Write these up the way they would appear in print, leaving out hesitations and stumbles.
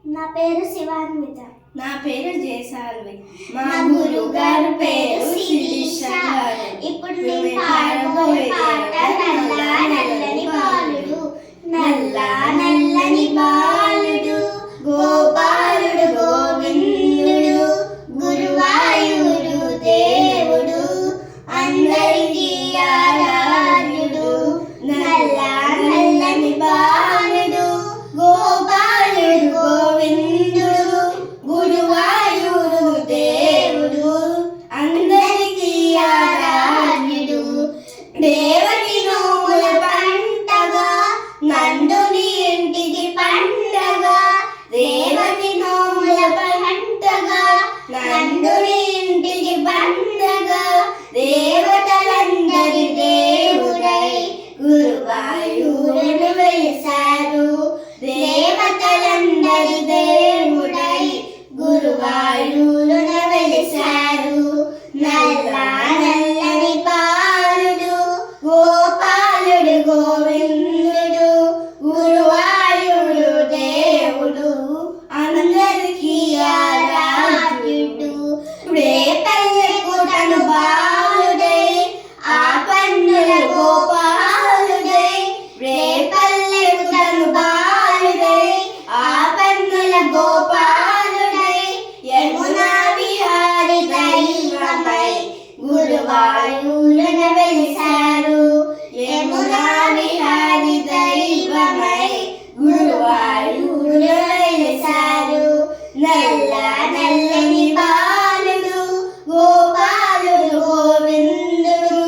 నా పేరు శివాన్విత. నా పేరు జయసాల్వి. మా గురువు గారి పేరు శిరీష గారు. ఇప్పుడు నేను పాడబోయే పాట నల్ల నల్లని బాలుడు. నల్ల నల్లని బాలుడు గోపాలుడు గోవిందుడు గురువాయూరు దేవుడు అందరికీ ఆరాధ్యుడు. నల్ల నల్లని బాలుడు గోపాలుడు గోవిందుడు గురువాయూరు దేవుడు అందరికీ ఆరాధ్యుడు. దేవకి నోముల పంటగా నందుని ఇంటికి పండగా. దేవకి నోముల పంటగా నందుని ఇంటికి పండగా. దేవతలందరి దేవుడై గురువాయూరును వెలిశారు. దేవతలందరి దేవుడై గురువాయూరును వెలిశారు. నల్ల నల్లని బాలుడు గోపాలుడు గోవిందుడు గురువాయూరు దేవుడు అందరికీ ఆరాధ్యుడు. రేపల్లెకు తను బాలుడై ఆ పన్నుల గోపాలుడై. రేపల్లెకు తను బాలుడై ఆ పన్నుల గోపాలుడై. యమునా విహారి దైవమై గురువాయూరున వెలిశారు. యమునా విహారి దైవమై గురువాయూరున వెలిశారు. నల్ల నల్లని బాలుడు గోపాలుడు గోవిందుడు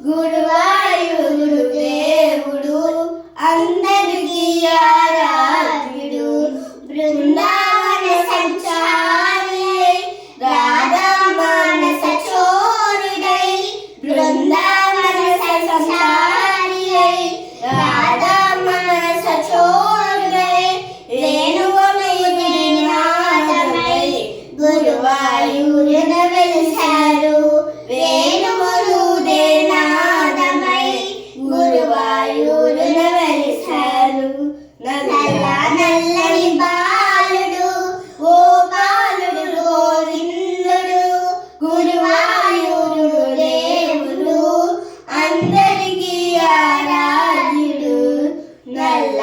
గురువాయూరు దేవుడు అందరికీ ఆరాధ్యుడు. బృందావన సంచారి రాధా మానస చోరుడై. బృందావన సంచారి రాధా మానస చోరుడై. రేణువమయుని నాదమై గురువాయూరున వెలిశారు. వేణువులుదే నాదమై గురువాయూరున వెలిశారు. నల్ల నల్లని బాలుడు గోపాలుడు గోవిందుడు గురువాయూరు దేవుడు అందరికీ ఆరాధ్యుడు. నల్ల